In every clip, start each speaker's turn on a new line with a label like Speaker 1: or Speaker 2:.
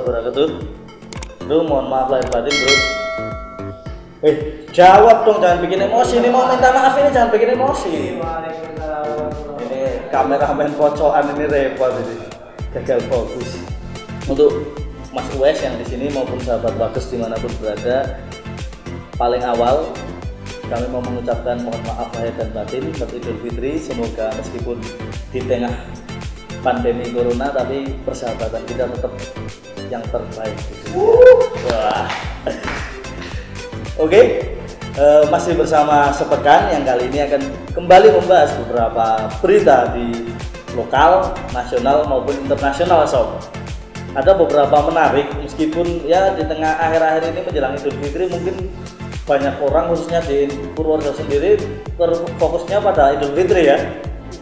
Speaker 1: wabarakatuh. Bro, mohon maaf lahir batin bro. Jawab dong, jangan bikin emosi. Ini mau minta maaf ini, jangan bikin emosi. Ini kameramen pocokan ini repot ini, gagal fokus. Untuk Mas Uwes yang di sini maupun sahabat Bagus dimanapun berada, paling awal kami mau mengucapkan mohon maaf lahir dan batin buat Idul Fitri. Semoga meskipun di tengah pandemi corona tapi persahabatan kita tetap yang terbaik. Wah. Oke, masih bersama Sepekan yang kali ini akan kembali membahas beberapa berita di lokal, nasional maupun internasional sob. Ada beberapa menarik meskipun ya di tengah akhir-akhir ini menjelang Idul Fitri mungkin banyak orang khususnya di Purworejo sendiri fokusnya pada Idul Fitri ya.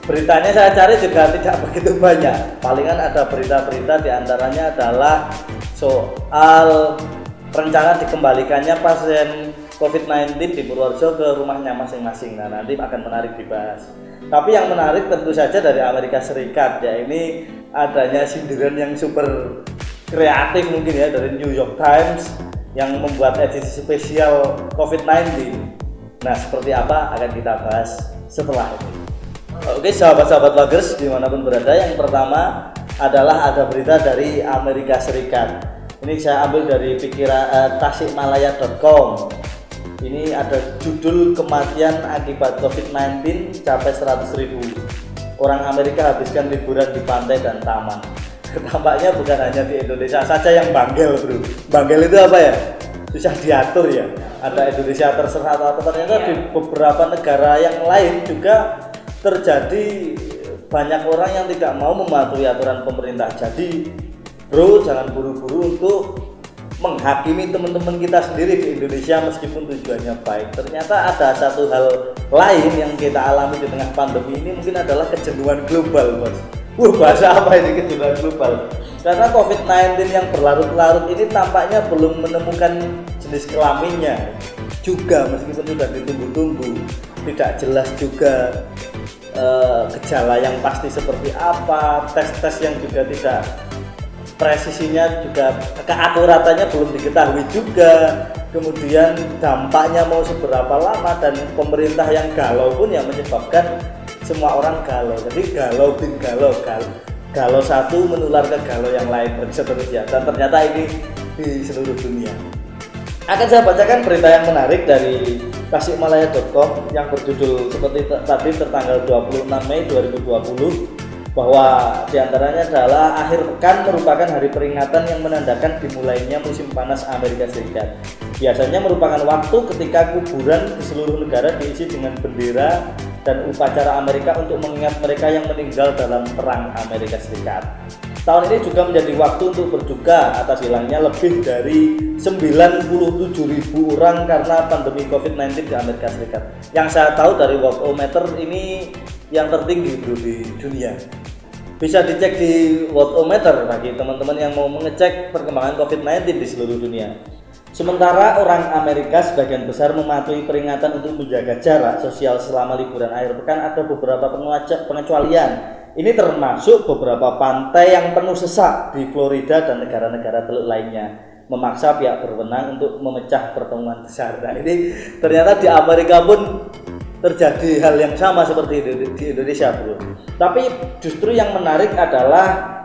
Speaker 1: Beritanya saya cari juga tidak begitu banyak. Palingan ada berita-berita diantaranya adalah soal rencana dikembalikannya pasien COVID-19 di Purworejo ke rumahnya masing-masing. Nah, nanti akan menarik dibahas. Tapi yang menarik tentu saja dari Amerika Serikat ya, ini adanya sindiran yang super kreatif mungkin ya dari New York Times yang membuat edisi spesial COVID-19. Nah, seperti apa akan kita bahas setelah ini. Oke, sahabat-sahabat Bagers dimanapun berada, yang pertama adalah ada berita dari Amerika Serikat. Ini saya ambil dari tasikmalaya.com. Ini ada judul kematian akibat COVID-19 capai 100.000. Orang Amerika habiskan liburan di pantai dan taman. Tampaknya bukan hanya di Indonesia saja yang banggel bro. Banggel itu apa ya? Susah diatur ya. Ada Indonesia terserah atau ternyata di beberapa negara yang lain juga terjadi banyak orang yang tidak mau mematuhi aturan pemerintah. Jadi bro, jangan buru-buru untuk menghakimi teman-teman kita sendiri di Indonesia meskipun tujuannya baik. Ternyata ada satu hal lain yang kita alami di tengah pandemi ini, mungkin adalah kejenuhan global mas. Bahasa apa ini kejenuhan global? Karena COVID-19 yang berlarut-larut ini tampaknya belum menemukan jenis kelaminnya juga, meskipun sudah ditunggu-tunggu. Tidak jelas juga gejala yang pasti seperti apa, tes-tes yang juga tidak presisinya juga keakuratannya belum diketahui juga, kemudian dampaknya mau seberapa lama, dan pemerintah yang galau pun yang menyebabkan semua orang galau. Jadi galau bin galau satu menular ke galau yang lain dan seterusnya, dan ternyata ini di seluruh dunia. Akan saya bacakan berita yang menarik dari tasikmalaya.com yang berjudul seperti tadi tertanggal 26 Mei 2020 bahwa diantaranya adalah akhir pekan merupakan hari peringatan yang menandakan dimulainya musim panas Amerika Serikat. Biasanya merupakan waktu ketika kuburan di seluruh negara diisi dengan bendera dan upacara Amerika untuk mengingat mereka yang meninggal dalam perang Amerika Serikat. Tahun ini juga menjadi waktu untuk berduka atas hilangnya lebih dari 97.000 orang karena pandemi COVID-19 di Amerika Serikat. Yang saya tahu dari Worldometer ini yang tertinggi bro di dunia. Bisa dicek di Worldometer bagi teman-teman yang mau mengecek perkembangan COVID-19 di seluruh dunia. Sementara orang Amerika sebagian besar mematuhi peringatan untuk menjaga jarak sosial selama liburan akhir pekan, ada beberapa pengecualian. Ini termasuk beberapa pantai yang penuh sesak di Florida dan negara-negara teluk lainnya, memaksa pihak berwenang untuk memecah pertemuan besar. Nah, ini ternyata di Amerika pun terjadi hal yang sama seperti di Indonesia bro. Tapi justru yang menarik adalah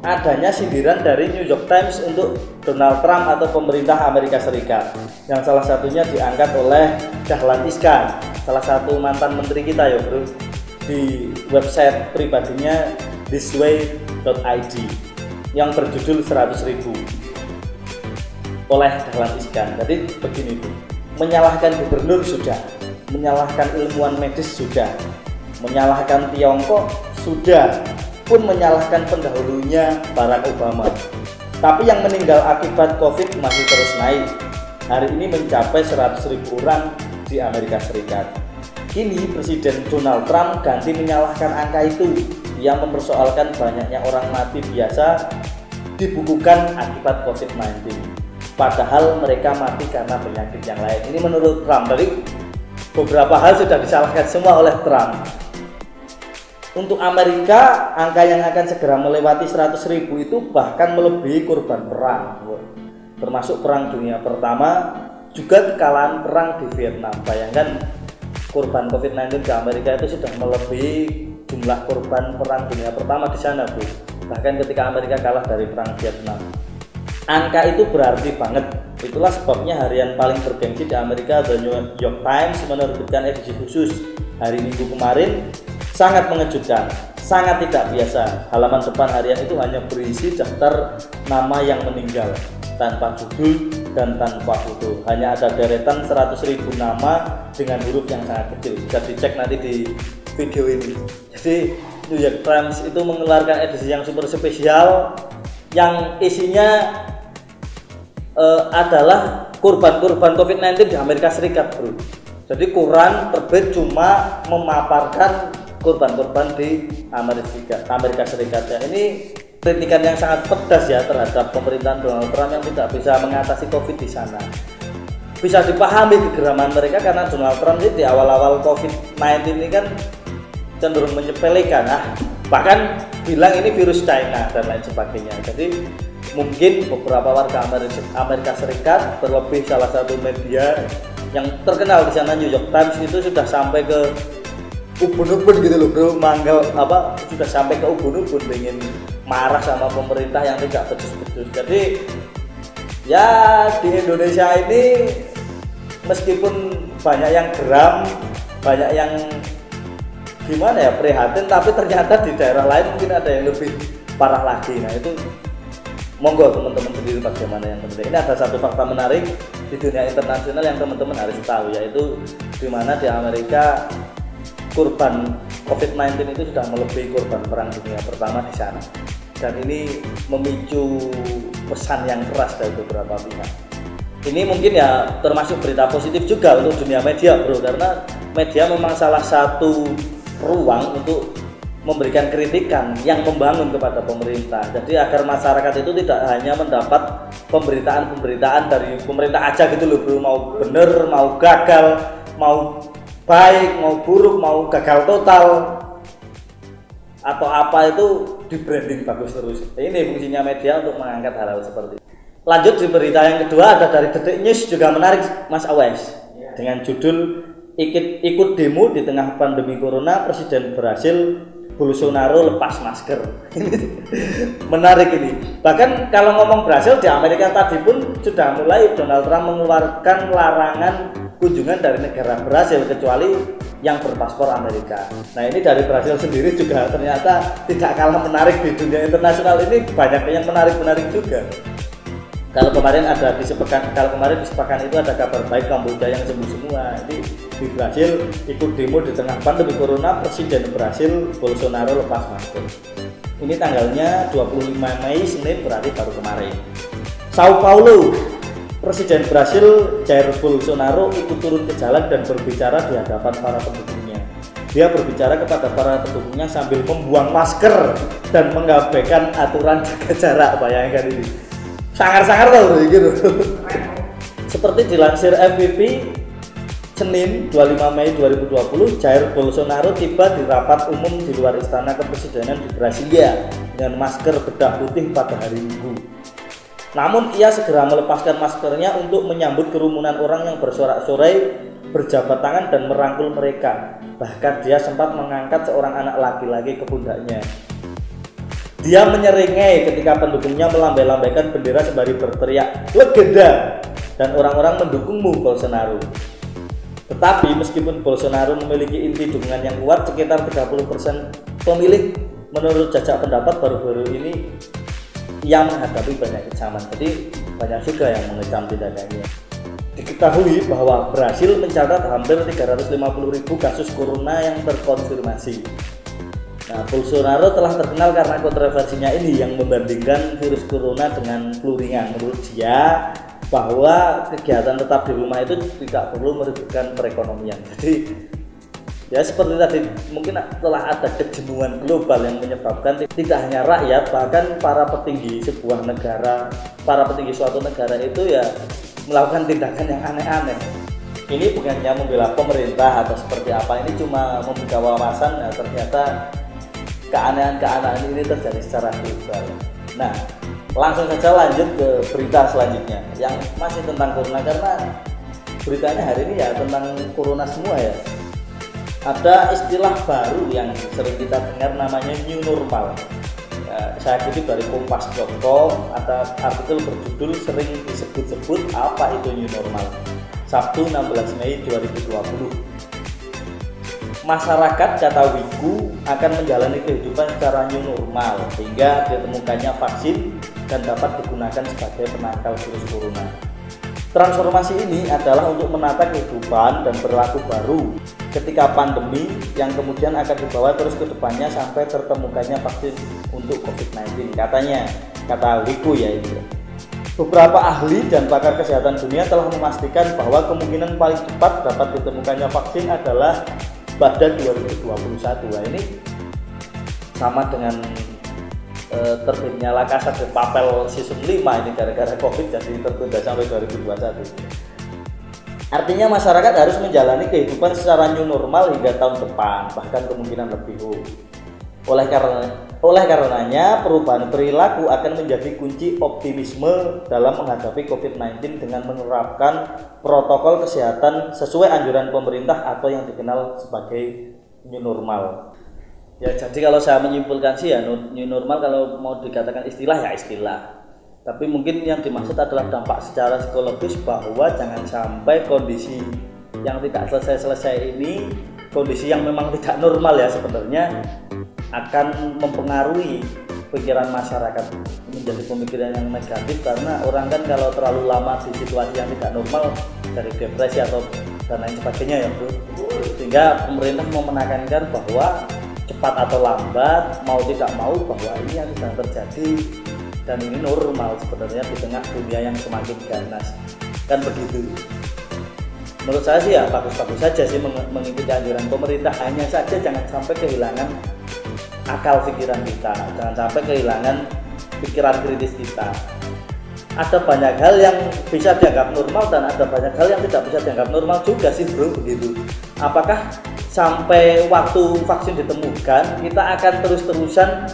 Speaker 1: adanya sindiran dari New York Times untuk Donald Trump atau pemerintah Amerika Serikat, yang salah satunya diangkat oleh Dahlan Iskan, salah satu mantan menteri kita ya bro, di website pribadinya thisway.id yang berjudul 100.000 oleh Dahlan Iskan. Jadi begini bro, menyalahkan gubernur sudah, menyalahkan ilmuwan medis sudah, menyalahkan Tiongkok sudah, pun menyalahkan pendahulunya Barack Obama. Tapi yang meninggal akibat COVID masih terus naik. Hari ini mencapai 100.000 orang di Amerika Serikat. Kini Presiden Donald Trump ganti menyalahkan angka itu. Dia mempersoalkan banyaknya orang mati biasa dibukukan akibat COVID-19. Padahal mereka mati karena penyakit yang lain. Ini menurut Trump. Dari beberapa hal sudah disalahkan semua oleh Trump. Untuk Amerika, angka yang akan segera melewati 100.000 itu bahkan melebihi korban perang, termasuk Perang Dunia Pertama, juga kekalahan perang di Vietnam. Bayangkan korban COVID-19 di Amerika itu sudah melebihi jumlah korban Perang Dunia Pertama di sana, Bu. Bahkan ketika Amerika kalah dari Perang Vietnam. Angka itu berarti banget. Itulah sebabnya harian paling bergengsi di Amerika, The New York Times, menerbitkan edisi khusus hari Minggu kemarin. Sangat mengejutkan, sangat tidak biasa. Halaman depan harian itu hanya berisi daftar nama yang meninggal, tanpa judul dan tanpa foto. Hanya ada deretan 100.000 nama dengan huruf yang sangat kecil. Bisa dicek nanti di video ini. Jadi New York Times itu mengeluarkan edisi yang super spesial yang isinya adalah korban-korban COVID-19 di Amerika Serikat, bro. Jadi koran terbit cuma memaparkan korban-korban di Amerika Serikat. Ya, ini kritikan yang sangat pedas ya terhadap pemerintahan Donald Trump yang tidak bisa mengatasi COVID di sana. Bisa dipahami kegeraman mereka karena Donald Trump ini di awal-awal COVID-19 ini kan cenderung menyepelekan, bahkan bilang ini virus China dan lain sebagainya. Jadi mungkin beberapa warga Amerika Serikat, terlebih salah satu media yang terkenal di sana, New York Times, itu sudah sampai ke ubun-ubun gitu loh, bro, sudah sampai ke ubun-ubun ingin marah sama pemerintah yang tidak becus-becus. Jadi ya di Indonesia ini meskipun banyak yang geram, banyak yang gimana ya, prihatin, tapi ternyata di daerah lain mungkin ada yang lebih parah lagi. Nah itu monggo teman-teman sendiri bagaimana yang penting. Ini ada satu fakta menarik di dunia internasional yang teman-teman harus tahu, yaitu di mana di Amerika korban COVID-19 itu sudah melebihi korban Perang Dunia Pertama di sana. Dan ini memicu pesan yang keras dari beberapa pihak. Ini mungkin ya termasuk berita positif juga untuk dunia media, bro, karena media memang salah satu ruang untuk memberikan kritikan yang membangun kepada pemerintah. Jadi agar masyarakat itu tidak hanya mendapat pemberitaan-pemberitaan dari pemerintah aja gitu loh, bro, mau bener, mau gagal, mau baik, mau buruk, mau gagal total atau apa, itu di branding bagus terus. Ini fungsinya media untuk mengangkat hal-hal seperti itu. Lanjut di berita yang kedua, ada dari Detik News, juga menarik Mas Awes, dengan judul ikut demo di tengah pandemi corona, Presiden Brasil Bolsonaro lepas masker. Menarik ini. Bahkan kalau ngomong Brasil, di Amerika tadi pun sudah mulai Donald Trump mengeluarkan larangan kunjungan dari negara Brasil kecuali yang berpaspor Amerika. Nah ini dari Brasil sendiri juga ternyata tidak kalah menarik di dunia internasional. Ini banyak yang menarik juga. Kalau kemarin di sepekan itu ada kabar baik, Kamboja yang sembuh semua. Ini di Brasil ikut demo di tengah pandemi corona, Presiden Brasil Bolsonaro lepas masker. Ini tanggalnya 25 Mei, Senin, berarti baru kemarin. Sao Paulo, Presiden Brasil Jair Bolsonaro ikut turun ke jalan dan berbicara di hadapan para pendukungnya. Dia berbicara kepada para pendukungnya sambil membuang masker dan mengabaikan aturan jaga jarak. Bayangkan ini. Sangar-sangar tau gitu. Seperti dilansir FVP Senin 25 Mei 2020, Jair Bolsonaro tiba di rapat umum di luar istana kepresidenan di Brasilia dengan masker bedah putih pada hari Minggu. Namun ia segera melepaskan maskernya untuk menyambut kerumunan orang yang bersorak-sorai, berjabat tangan dan merangkul mereka. Bahkan dia sempat mengangkat seorang anak laki-laki ke pundaknya. Dia menyeringai ketika pendukungnya melambai-lambaikan bendera sembari berteriak legenda dan orang-orang mendukungmu Bolsonaro. Tetapi meskipun Bolsonaro memiliki inti dukungan yang kuat, sekitar 30% pemilih menurut jajak pendapat baru-baru ini yang menghadapi banyak kecaman. Jadi banyak juga yang mengecam tindakannya. Diketahui bahwa Brasil mencatat hampir 350.000 kasus corona yang terkonfirmasi. Nah, Bolsonaro telah terkenal karena kontroversinya ini yang membandingkan virus corona dengan flu ringan. Menurut dia bahwa kegiatan tetap di rumah itu tidak perlu merugikan perekonomian. Jadi ya seperti tadi, mungkin telah ada kejenuhan global yang menyebabkan tidak hanya rakyat, bahkan para petinggi sebuah negara, para petinggi suatu negara itu ya melakukan tindakan yang aneh-aneh. Ini bukannya membela pemerintah atau seperti apa, ini cuma membuka wawasan. Nah, ternyata keanehan-keanehan ini terjadi secara global. Nah, langsung saja lanjut ke berita selanjutnya yang masih tentang corona, karena beritanya hari ini ya tentang corona semua ya. Ada istilah baru yang sering kita dengar, namanya new normal. Ya, saya kutip dari kompas.com, ada artikel berjudul sering disebut-sebut apa itu new normal. Sabtu 16 Mei 2020. Masyarakat, kata Wiku, akan menjalani kehidupan secara new normal hingga ditemukannya vaksin dan dapat digunakan sebagai penangkal virus corona. Transformasi ini adalah untuk menata kehidupan dan berlaku baru ketika pandemi yang kemudian akan dibawa terus ke depannya sampai tertemukannya vaksin untuk COVID-19, katanya, kata Wiku ya itu. Beberapa ahli dan pakar kesehatan dunia telah memastikan bahwa kemungkinan paling cepat dapat ditemukannya vaksin adalah pada 2021. Nah, ini sama dengan terbitnya La Casa de Papel season 5 ini gara-gara Covid jadi tertunda sampai 2021. Artinya masyarakat harus menjalani kehidupan secara new normal hingga tahun depan, bahkan kemungkinan lebih. Oleh karenanya perubahan perilaku akan menjadi kunci optimisme dalam menghadapi COVID-19 dengan menerapkan protokol kesehatan sesuai anjuran pemerintah atau yang dikenal sebagai new normal. Ya, jadi kalau saya menyimpulkan sih ya, new normal kalau mau dikatakan istilah ya istilah. Tapi mungkin yang dimaksud adalah dampak secara psikologis, bahwa jangan sampai kondisi yang tidak selesai-selesai ini, kondisi yang memang tidak normal ya sebenarnya, akan mempengaruhi pikiran masyarakat menjadi pemikiran yang negatif, karena orang kan kalau terlalu lama di situasi yang tidak normal dari depresi atau dan lain sebagainya ya bro. Sehingga pemerintah mau menekankan bahwa cepat atau lambat, mau tidak mau, bahwa ini yang sedang terjadi dan ini normal sebenarnya di tengah dunia yang semakin ganas, kan begitu. Menurut saya sih ya bagus-bagus saja sih mengikuti anjuran pemerintah, hanya saja jangan sampai kehilangan akal pikiran kita, jangan sampai kehilangan pikiran kritis kita. Ada banyak hal yang bisa dianggap normal dan ada banyak hal yang tidak bisa dianggap normal juga sih bro, begitu. Apakah sampai waktu vaksin ditemukan kita akan terus-terusan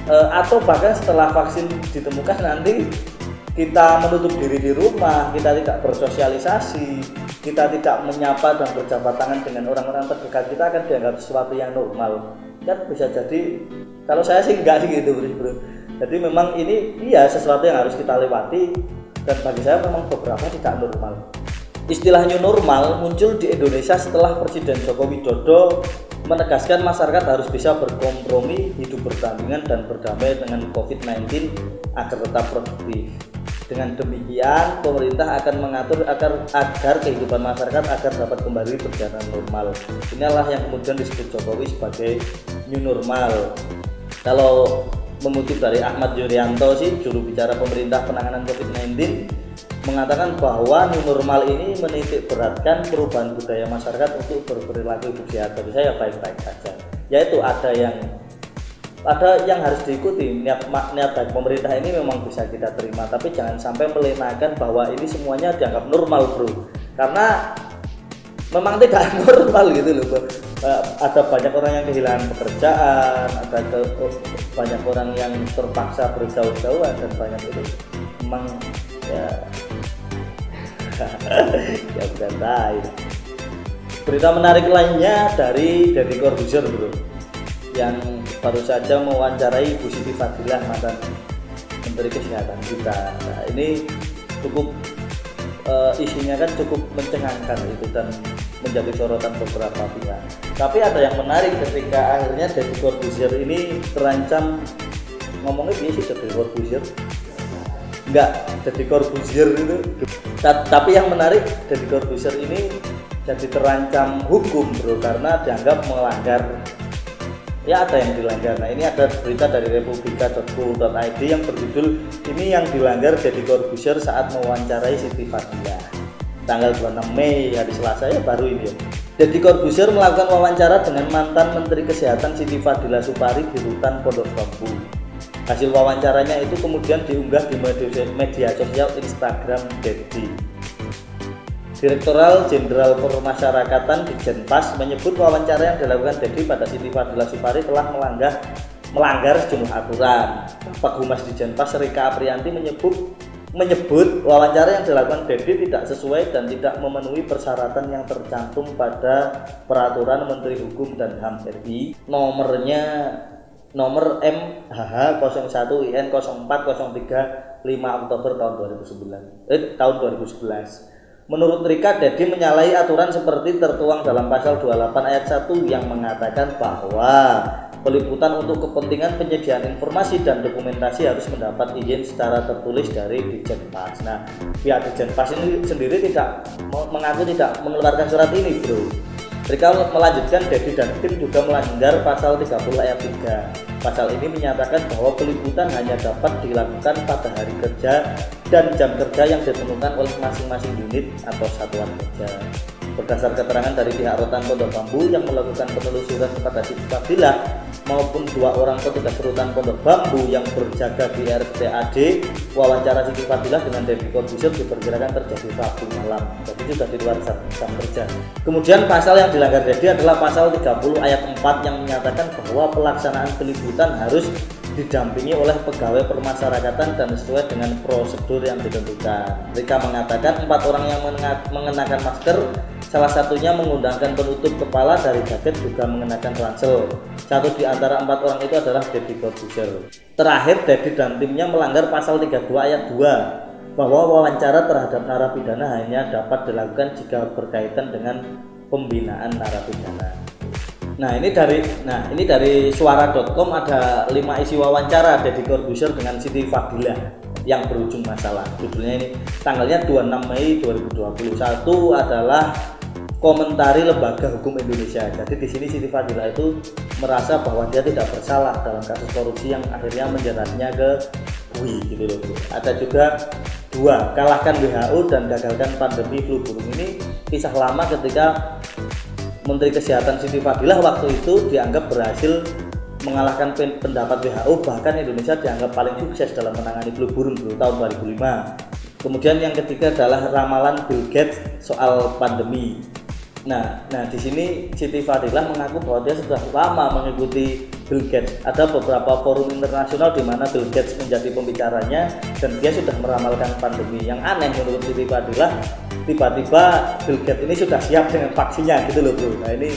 Speaker 1: atau bahkan setelah vaksin ditemukan nanti kita menutup diri di rumah, kita tidak bersosialisasi, kita tidak menyapa dan berjabat tangan dengan orang-orang terdekat, kita akan dianggap sesuatu yang normal? Kan bisa jadi, kalau saya sih enggak sih gitu bro. Jadi memang ini iya sesuatu yang harus kita lewati, dan bagi saya memang beberapa tidak normal. Istilah new normal muncul di Indonesia setelah Presiden Joko Widodo menegaskan masyarakat harus bisa berkompromi, hidup berdampingan dan berdamai dengan COVID-19 agar tetap produktif. Dengan demikian, pemerintah akan mengatur agar kehidupan masyarakat agar dapat kembali berjalan normal. Inilah yang kemudian disebut Jokowi sebagai new normal. Kalau mengutip dari Ahmad Yuryanto sih, juru bicara pemerintah penanganan COVID-19, mengatakan bahwa new normal ini menitik beratkan perubahan budaya masyarakat untuk berperilaku hidup sehat. Bagi saya baik-baik saja. Yaitu ada yang harus diikuti, niat baik pemerintah ini memang bisa kita terima, tapi jangan sampai melenakan bahwa ini semuanya dianggap normal bro, karena memang tidak normal gitu loh bro. Ada banyak orang yang kehilangan pekerjaan, ada banyak orang yang terpaksa berjauh-jauhan, dan banyak itu memang ya ya bukan lain. Berita menarik lainnya dari Deddy Corbuzier bro, yang baru saja mewawancarai Bu Siti Fadilah, mantan Menteri Kesehatan kita. Nah, ini cukup isinya kan cukup mencengangkan itu dan menjadi sorotan beberapa pihak. Tapi ada yang menarik ketika akhirnya Deddy Corbuzier ini terancam, ngomongnya dia sih Deddy Corbuzier enggak, Deddy Corbuzier itu. Tapi yang menarik, Deddy Corbuzier ini jadi terancam hukum bro, karena dianggap melanggar, ya ada yang dilanggar. Nah ini ada berita dari republika.co.id yang berjudul "Ini yang dilanggar Deddy Corbuzier saat mewawancarai Siti Fadilah", tanggal 26 Mei, hari Selasa ya, baru ini ya. Deddy Corbuzier melakukan wawancara dengan mantan Menteri Kesehatan Siti Fadilah Supari di rutan Pondok Bambu. Hasil wawancaranya itu kemudian diunggah di media sosial Instagram Deddy. Direktoral Jenderal Permasyarakatan di Jenpas menyebut wawancara yang dilakukan Deddy pada Siti Fadilah Supari telah melanggar melanggar sejumlah aturan. Pak Humas Dijenpas Rika Aprianti menyebut wawancara yang dilakukan Dedi tidak sesuai dan tidak memenuhi persyaratan yang tercantum pada Peraturan Menteri Hukum dan HAM RI nomor MHH 01 IN 0403 5 Oktober tahun 2011. Menurut Rika, Dedi menyalahi aturan seperti tertuang dalam pasal 28 ayat 1 yang mengatakan bahwa peliputan untuk kepentingan penyediaan informasi dan dokumentasi harus mendapat izin secara tertulis dari Dijenpas. Nah, pihak Dijenpas ini sendiri mengaku tidak mengeluarkan surat ini, bro. Rika melanjutkan, Dedi dan tim juga melanggar pasal 30 ayat 3. Pasal ini menyatakan bahwa peliputan hanya dapat dilakukan pada hari kerja dan jam kerja yang ditentukan oleh masing-masing unit atau satuan kerja. Berdasar keterangan dari pihak Rutan Pondok Bambu yang melakukan penelusuran kepada Siti Fadilah maupun 2 orang petugas Rutan Pondok Bambu yang berjaga di RPAD, wawancara Siti Fadilah dengan Deddy Corbuzier diperkirakan terjadi Rabu malam, jadi sudah di luar jam kerja. Kemudian pasal yang dilanggar Deddy adalah pasal 30 ayat 4 yang menyatakan bahwa pelaksanaan peliputan harus didampingi oleh pegawai permasyarakatan dan sesuai dengan prosedur yang ditentukan. Rika mengatakan 4 orang yang mengenakan masker, salah satunya mengundangkan penutup kepala dari jaket juga mengenakan ransel. Satu di antara 4 orang itu adalah Deddy Corbuzier. Terakhir, Dedi dan timnya melanggar pasal 32 ayat 2 bahwa wawancara terhadap narapidana hanya dapat dilakukan jika berkaitan dengan pembinaan narapidana. Nah ini dari suara.com ada 5 isi wawancara Deddy Corbuzier dengan Siti Fadilah yang berujung masalah. Judulnya ini tanggalnya 26 Mei 2021 adalah komentari Lembaga Hukum Indonesia. Jadi di sini Siti Fadilah itu merasa bahwa dia tidak bersalah dalam kasus korupsi yang akhirnya menjeratnya ke bui gitu loh. Ada juga 2, kalahkan WHO dan gagalkan pandemi flu burung. Ini kisah lama ketika Menteri Kesehatan Siti Fadilah waktu itu dianggap berhasil mengalahkan pendapat WHO, bahkan Indonesia dianggap paling sukses dalam menangani flu burung tahun 2005. Kemudian yang ketiga adalah ramalan Bill Gates soal pandemi. Nah di sini Siti Fadilah mengaku bahwa dia sudah lama mengikuti Bill Gates. Ada beberapa forum internasional di mana Bill Gates menjadi pembicaranya dan dia sudah meramalkan pandemi. Yang aneh menurut Siti Fadilah, tiba-tiba Bill Gates ini sudah siap dengan vaksinnya gitu loh, bro. Nah ini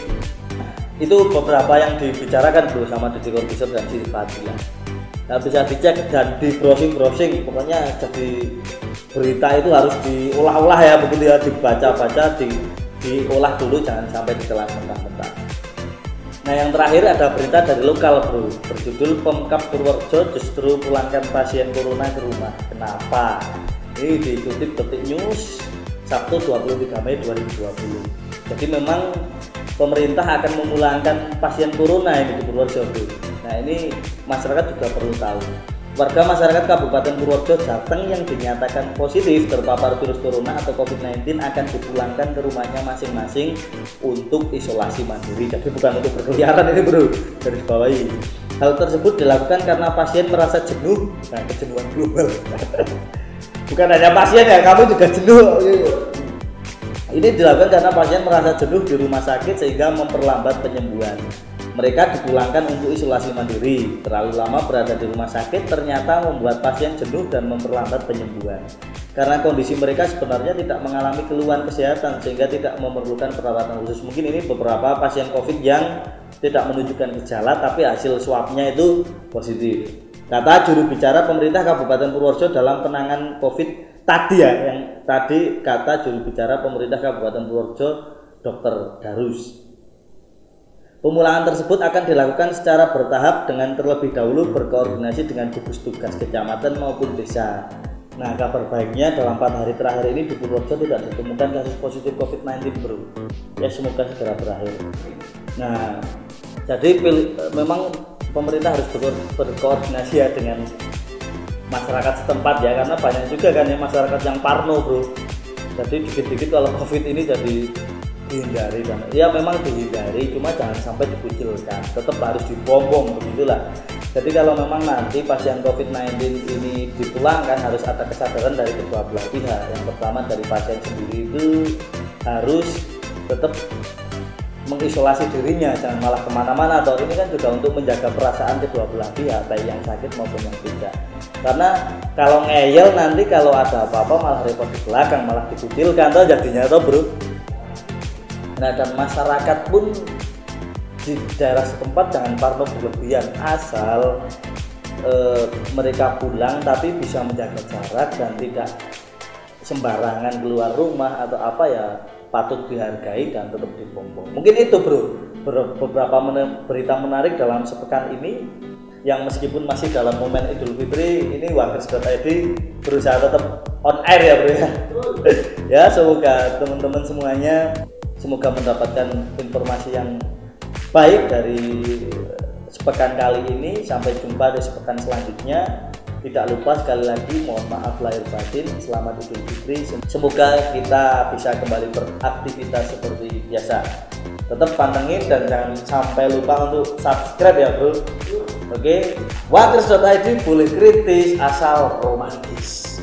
Speaker 1: itu beberapa yang dibicarakan, bro, sama Deddy Corbuzier dan Siti Fadilah. Nah bisa dicek dan di browsing, pokoknya jadi berita itu harus diolah-olah ya, begitu ya, dibaca-baca, diolah dulu, jangan sampai ditelan mentah-mentah. Nah yang terakhir ada berita dari lokal, bro, berjudul Pemkab Purworejo justru pulangkan pasien corona ke rumah. Kenapa? Ini dikutip Detik News Sabtu 23 Mei 2020. Jadi memang pemerintah akan memulangkan pasien corona ini di Purworejo, bro. Nah ini masyarakat juga perlu tahu. Warga masyarakat Kabupaten Purworejo Jateng yang dinyatakan positif terpapar virus corona atau COVID-19 akan dipulangkan ke rumahnya masing-masing untuk isolasi mandiri. Jadi bukan untuk berkeliaran ini, bro, garis bawahi. Hal tersebut dilakukan karena pasien merasa jenuh, nah kejenuhan global. Bukan hanya pasien ya, kamu juga jenuh. Ini dilakukan karena pasien merasa jenuh di rumah sakit sehingga memperlambat penyembuhan. Mereka dipulangkan untuk isolasi mandiri. Terlalu lama berada di rumah sakit ternyata membuat pasien jenuh dan memperlambat penyembuhan. Karena kondisi mereka sebenarnya tidak mengalami keluhan kesehatan sehingga tidak memerlukan perawatan khusus. Mungkin ini beberapa pasien COVID yang tidak menunjukkan gejala tapi hasil swabnya itu positif. Kata juru bicara pemerintah Kabupaten Purworejo dalam penanganan COVID tadi ya, yang tadi kata juru bicara pemerintah Kabupaten Purworejo Dr. Darus. Pemulangan tersebut akan dilakukan secara bertahap dengan terlebih dahulu berkoordinasi dengan gugus tugas kecamatan maupun desa. Nah kabar baiknya dalam 4 hari terakhir ini di Purworejo tidak ditemukan kasus positif COVID-19, bro. Ya semoga segera berakhir. Nah jadi memang pemerintah harus berkoordinasi ya dengan masyarakat setempat ya, karena banyak juga kan ya masyarakat yang parno, bro. Jadi dikit-dikit kalau COVID ini jadi dihindari kan. Ya memang dihindari, cuma jangan sampai dikucilkan. Tetap harus dibombong begitulah. Jadi kalau memang nanti pasien COVID-19 ini dipulangkan harus ada kesadaran dari kedua belah pihak. Yang pertama dari pasien sendiri itu harus tetap mengisolasi dirinya, jangan malah kemana-mana. Atau ini kan juga untuk menjaga perasaan kedua belah pihak, baik yang sakit maupun yang tidak. Karena kalau ngeyel nanti kalau ada apa-apa malah repot di belakang, malah dikucilkan toh jadinya toh bro. Nah, dan masyarakat pun di daerah setempat jangan parno berlebihan, asal mereka pulang tapi bisa menjaga jarak dan tidak sembarangan keluar rumah atau apa ya, patut dihargai dan tetap dipompong. Mungkin itu bro, beberapa berita menarik dalam sepekan ini yang meskipun masih dalam momen Idul Fitri ini, Wakers.id berusaha tetap on air ya bro ya. Ya, semoga teman-teman semuanya mendapatkan informasi yang baik dari sepekan kali ini. Sampai jumpa di sepekan selanjutnya. Tidak lupa sekali lagi mohon maaf lahir batin, selamat Idul Fitri. Semoga kita bisa kembali beraktivitas seperti biasa. Tetap pantengin dan jangan sampai lupa untuk subscribe ya bro. Oke, Wakers.id boleh kritis asal romantis.